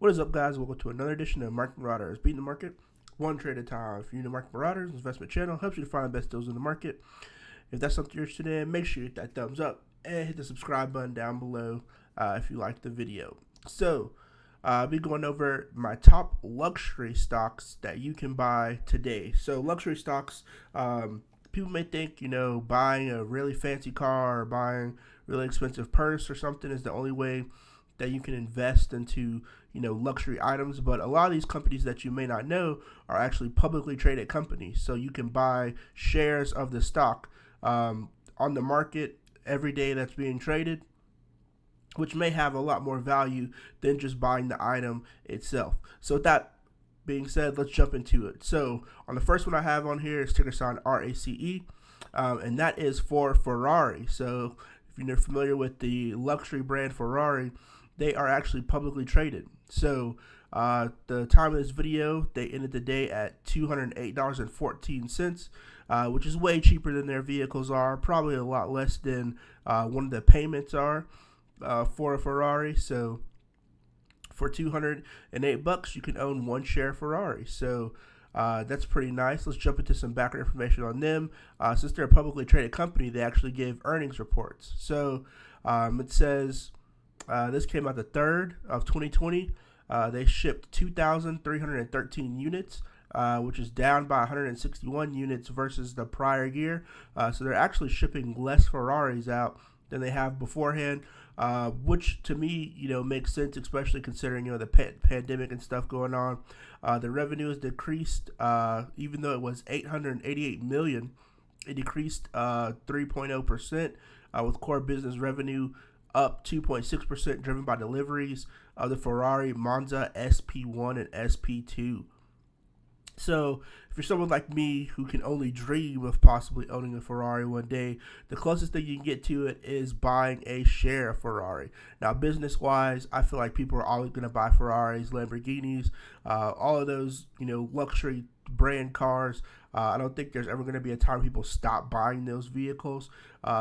What is up, guys? Welcome to another edition of Market Marauders, beating the market one trade at a time. If you're new to Market Marauders, investment channel helps you to find the best deals in the market. If that's something you're interested in, make sure you hit that thumbs up and hit the subscribe button down below if you like the video. So, I'll be going over my top luxury stocks that you can buy today. So, luxury stocks, people may think, buying a really fancy car or buying a really expensive purse or something is the only way that you can invest into luxury items, but a lot of these companies that you may not know are actually publicly traded companies, so you can buy shares of the stock on the market every day that's being traded, which may have a lot more value than just buying the item itself. So with that being said, let's jump into it. So on the first one I have on here is ticker sign RACE, and that is for Ferrari. So if you're familiar with the luxury brand Ferrari, they are actually publicly traded. So the time of this video, they ended the day at $208.14, which is way cheaper than their vehicles are, probably a lot less than one of the payments are for a Ferrari. So for $208, you can own one share Ferrari. So that's pretty nice. Let's jump into some background information on them. Since they're a publicly traded company, they actually give earnings reports. So it says this came out the 3rd of 2020. They shipped 2,313 units, which is down by 161 units versus the prior year. So they're actually shipping less Ferraris out than they have beforehand, which to me, makes sense, especially considering, the pandemic and stuff going on. The revenue has decreased, even though it was $888 million, it decreased 3.0%, with core business revenue up 2.6%, driven by deliveries of the Ferrari Monza SP1 and SP2. So if you're someone like me who can only dream of possibly owning a Ferrari one day, the closest thing you can get to it is buying a share of Ferrari. Now, business-wise, I feel like people are always going to buy Ferraris, Lamborghinis, all of those, luxury brand cars. I don't think there's ever going to be a time people stop buying those vehicles.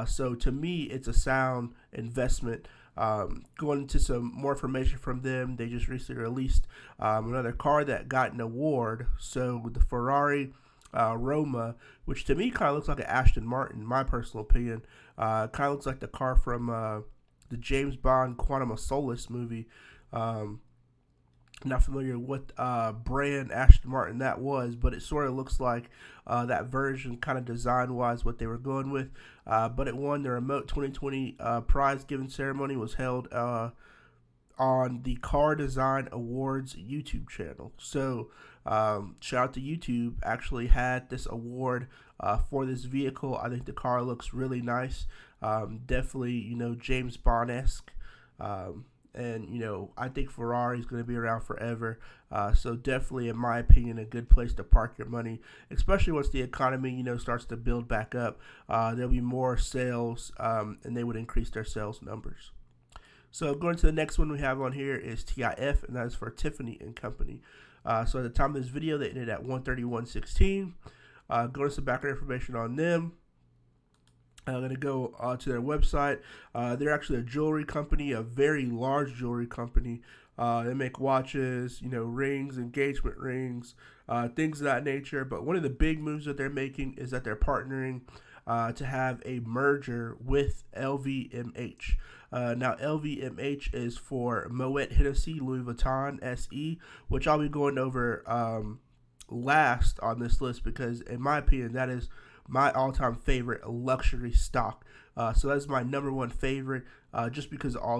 So to me, it's a sound investment. Going into some more information from them, they just recently released another car that got an award. So with the Ferrari Roma, which to me kind of looks like an Aston Martin, in my personal opinion, kind of looks like the car from the James Bond Quantum of Solace movie. Not familiar what brand Aston Martin that was, but it sort of looks like that version, kind of design-wise, what they were going with. But it won the Remote 2020 prize-giving ceremony, was held on the Car Design Awards YouTube channel. So shout out to YouTube, actually had this award for this vehicle. I think the car looks really nice. Definitely, James Bond-esque. And, I think Ferrari is going to be around forever. So definitely, in my opinion, a good place to park your money, especially once the economy, starts to build back up. There'll be more sales, and they would increase their sales numbers. So going to the next one we have on here is TIF, and that is for Tiffany and Company. So at the time of this video, they ended at 131.16. Go to some background information on them. I'm going to go to their website. They're actually a jewelry company, a very large jewelry company. They make watches, rings, engagement rings, things of that nature. But one of the big moves that they're making is that they're partnering to have a merger with LVMH. Now, LVMH is for Moet Hennessy Louis Vuitton SE, which I'll be going over last on this list because, in my opinion, that is my all-time favorite luxury stock. So that's my number one favorite, just because of all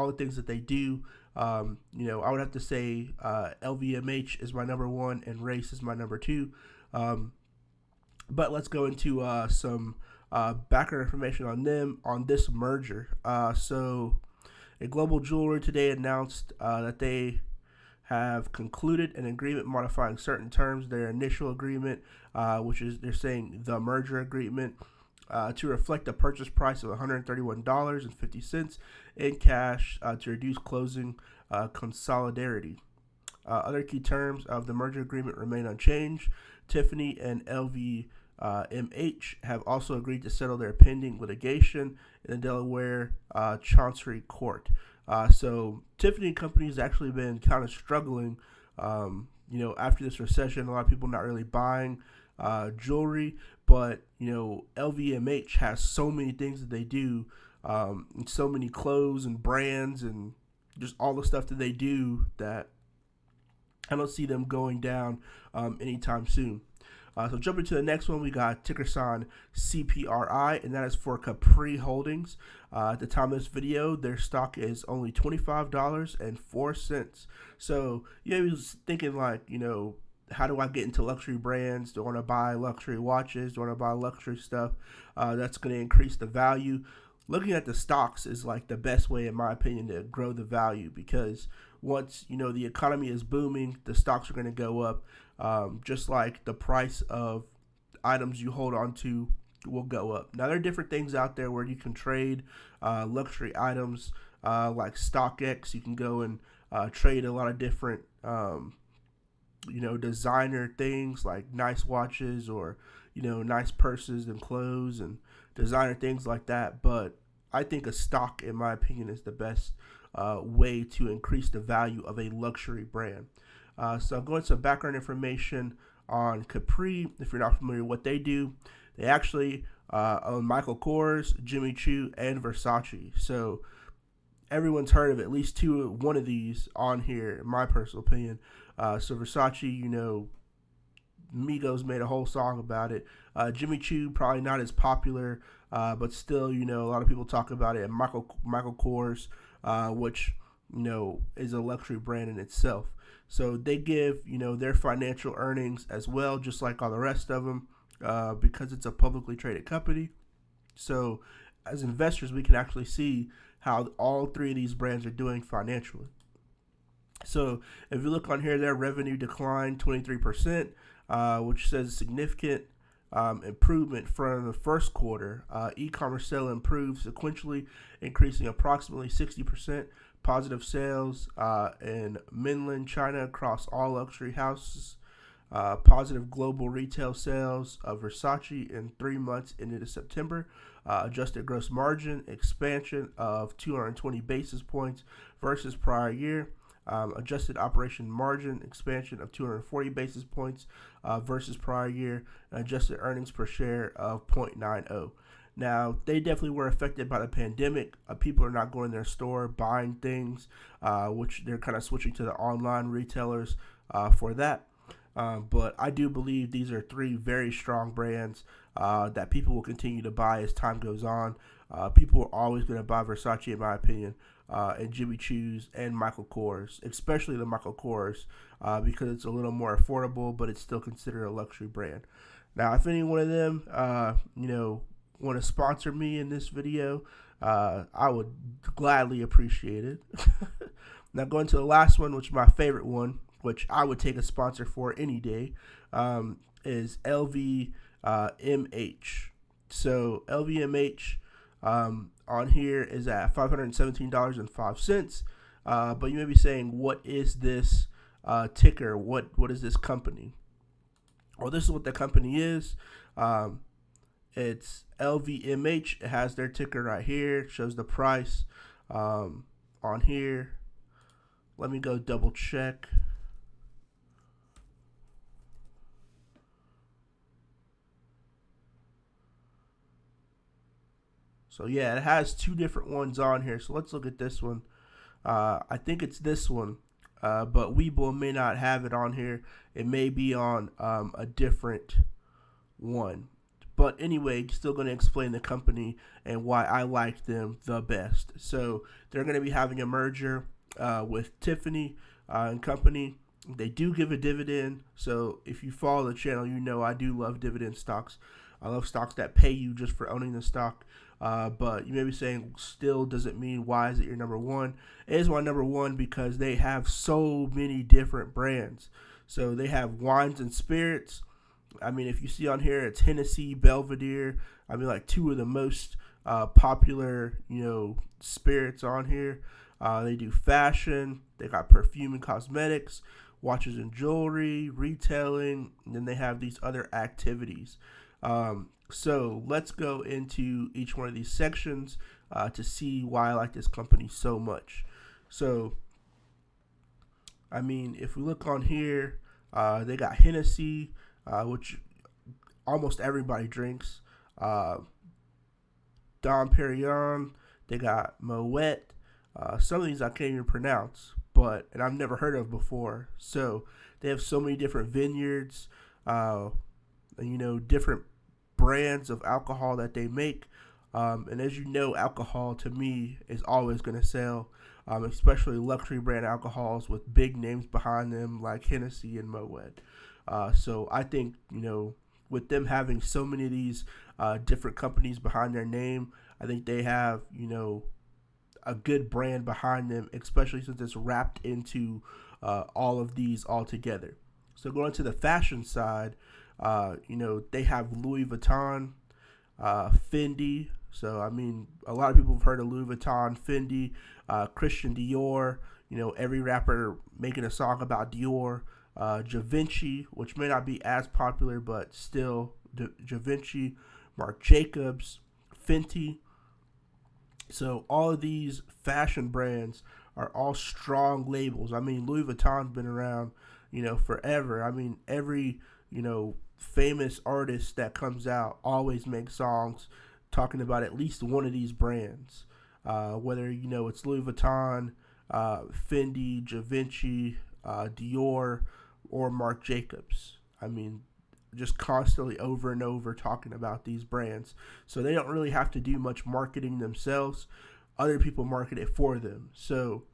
the things that they do. I would have to say LVMH is my number one and Race is my number two. But let's go into some background information on them on this merger. So, a global jeweler today announced that they have concluded an agreement modifying certain terms of their initial agreement, which is, they're saying, the merger agreement, to reflect a purchase price of $131.50 in cash to reduce closing consolidarity. Other key terms of the merger agreement remain unchanged. Tiffany and LVMH have also agreed to settle their pending litigation in the Delaware Chancery Court. So Tiffany Company has actually been kind of struggling. After this recession, a lot of people not really buying jewelry, but LVMH has so many things that they do, and so many clothes and brands and just all the stuff that they do that I don't see them going down anytime soon. So jumping to the next one, we got ticker sign CPRI, and that is for Capri Holdings. At the time of this video, their stock is only $25.04. So you was thinking like, how do I get into luxury brands? Do I want to buy luxury watches? Do I want to buy luxury stuff that's going to increase the value? Looking at the stocks is like the best way, in my opinion, to grow the value, because once the economy is booming, the stocks are going to go up, just like the price of items you hold on to will go up. Now, there are different things out there where you can trade luxury items, like StockX. You can go and trade a lot of different designer things like nice watches or nice purses and clothes and designer things like that. But I think a stock, in my opinion, is the best way to increase the value of a luxury brand. So I'm going to some background information on Capri. If you're not familiar with what they do, they actually own Michael Kors, Jimmy Choo, and Versace. So everyone's heard of at least one of these on here, in my personal opinion. So Versace, Migos made a whole song about it. Jimmy Choo, probably not as popular, but still, a lot of people talk about it. And Michael Kors, which, is a luxury brand in itself. So they give, their financial earnings as well, just like all the rest of them, because it's a publicly traded company. So as investors, we can actually see how all three of these brands are doing financially. So if you look on here, their revenue declined 23%, which says significant improvement from the first quarter. E-commerce sale improved sequentially, increasing approximately 60%. Positive sales in mainland China across all luxury houses. Positive global retail sales of Versace in 3 months into September. Adjusted gross margin expansion of 220 basis points versus prior year. Adjusted operation margin expansion of 240 basis points versus prior year. Adjusted earnings per share of 0.90. Now, they definitely were affected by the pandemic. People are not going to their store buying things, which they're kind of switching to the online retailers for that. But I do believe these are three very strong brands that people will continue to buy as time goes on. People are always going to buy Versace, in my opinion, and Jimmy Choo's and Michael Kors, especially the Michael Kors, because it's a little more affordable, but it's still considered a luxury brand. Now, if any one of them, want to sponsor me in this video, I would gladly appreciate it. Now, going to the last one, which is my favorite one, which I would take a sponsor for any day, is LVMH. So LVMH on here is at $517.05. But you may be saying, what is this ticker? What is this company? Well, this is what the company is. It's LVMH. It has their ticker right here. It shows the price on here. Let me go double check. So yeah, it has two different ones on here. So let's look at this one. I think it's this one, but Webull may not have it on here. It may be on a different one. But anyway, still going to explain the company and why I like them the best. So they're going to be having a merger with Tiffany and Company. They do give a dividend. So if you follow the channel, I do love dividend stocks. I love stocks that pay you just for owning the stock. But you may be saying, still doesn't mean why is it your number one? It is my number one because they have so many different brands. So they have wines and spirits. I mean, if you see on here, it's Hennessy, Belvedere. I mean, like two of the most popular, spirits on here. They do fashion. They got perfume and cosmetics, watches and jewelry, retailing, and then they have these other activities. So let's go into each one of these sections to see why I like this company so much. So, I mean, if we look on here, they got Hennessy, which almost everybody drinks. Uh, Dom Perignon. They got Moet. Some of these I can't even pronounce, and I've never heard of before. So they have so many different vineyards, uh, different brands of alcohol that they make. And as you know, alcohol to me is always going to sell, especially luxury brand alcohols with big names behind them like Hennessy and Moet. So I think, with them having so many of these different companies behind their name, I think they have, a good brand behind them, especially since it's wrapped into all of these all together. So going to the fashion side, they have Louis Vuitton, Fendi. So, I mean, a lot of people have heard of Louis Vuitton, Fendi, Christian Dior. Every rapper making a song about Dior. Givenchy, which may not be as popular, but still, Givenchy, Marc Jacobs, Fenty. So all of these fashion brands are all strong labels. I mean, Louis Vuitton's been around, forever. I mean, every, famous artist that comes out always makes songs talking about at least one of these brands. Whether, it's Louis Vuitton, Fendi, Givenchy, Dior, or Marc Jacobs. I mean, just constantly over and over talking about these brands. So they don't really have to do much marketing themselves. Other people market it for them. So,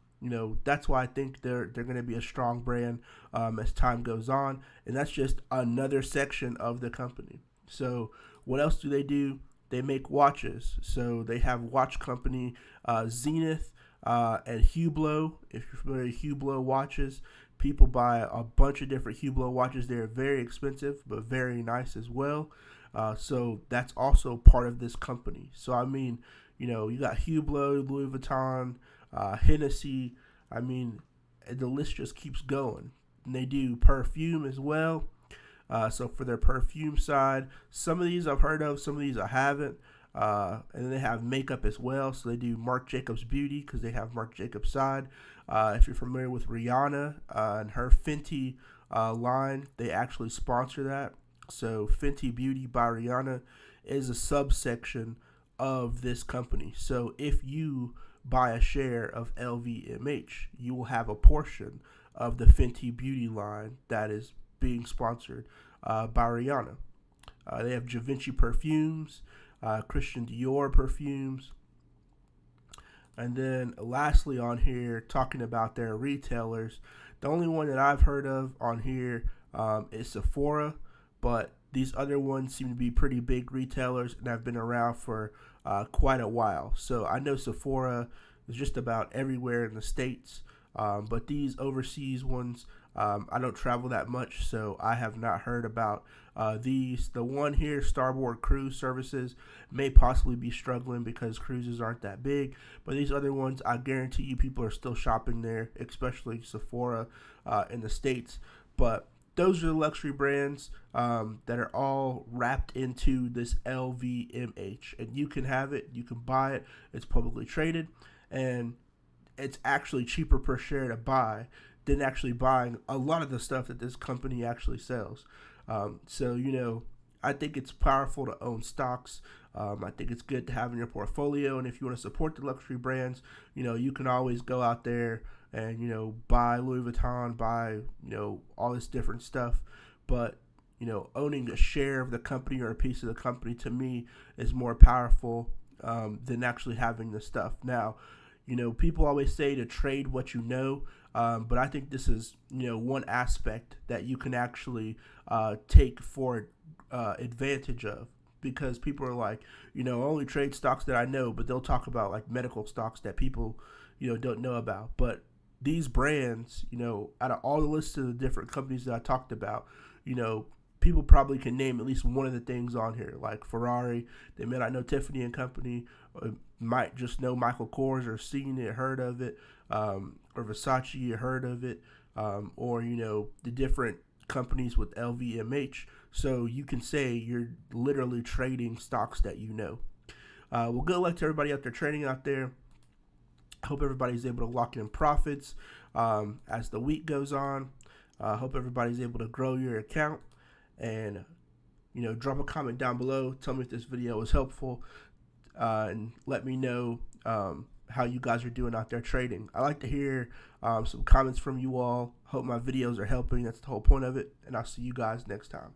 that's why I think they're going to be a strong brand as time goes on. And that's just another section of the company. So what else do? They make watches. So they have watch company Zenith and Hublot. If you're familiar with Hublot watches, people buy a bunch of different Hublot watches. They're very expensive, but very nice as well. So that's also part of this company. So, I mean, you got Hublot, Louis Vuitton, Hennessy. I mean, the list just keeps going. And they do perfume as well. So for their perfume side, some of these I've heard of, some of these I haven't. And then they have makeup as well. So they do Marc Jacobs Beauty because they have Marc Jacobs side. If you're familiar with Rihanna and her Fenty line, they actually sponsor that. So Fenty Beauty by Rihanna is a subsection of this company. So if you buy a share of LVMH, you will have a portion of the Fenty Beauty line that is being sponsored by Rihanna. They have Givenchy perfumes, Christian Dior perfumes. And then lastly on here, talking about their retailers, the only one that I've heard of on here is Sephora, but these other ones seem to be pretty big retailers and have been around for quite a while. So I know Sephora is just about everywhere in the States, but these overseas ones, I don't travel that much, so I have not heard about these. The one here, Starboard Cruise Services, may possibly be struggling because cruises aren't that big, but these other ones, I guarantee you people are still shopping there, especially Sephora in the States. But those are the luxury brands that are all wrapped into this LVMH, and you can have it, you can buy it, it's publicly traded, and it's actually cheaper per share to buy than actually buying a lot of the stuff that this company actually sells. So, I think it's powerful to own stocks. I think it's good to have in your portfolio. And if you want to support the luxury brands, you can always go out there and, buy Louis Vuitton, buy, all this different stuff. But, owning a share of the company or a piece of the company to me is more powerful than actually having the stuff. Now, people always say to trade what you know, but I think this is, one aspect that you can actually take for advantage of, because people are like, only trade stocks that I know, but they'll talk about like medical stocks that people, don't know about. But these brands, out of all the lists of the different companies that I talked about, people probably can name at least one of the things on here, like Ferrari. They may not know Tiffany and Company, or might just know Michael Kors or seen it, heard of it, or Versace, heard of it, or the different companies with LVMH. So you can say you're literally trading stocks that you know. Well, good luck to everybody out there trading out there. I hope everybody's able to lock in profits as the week goes on. I hope everybody's able to grow your account, and drop a comment down below. Tell me if this video was helpful, and let me know how you guys are doing out there trading. I like to hear some comments from you all. Hope my videos are helping. That's the whole point of it, and I'll see you guys next time.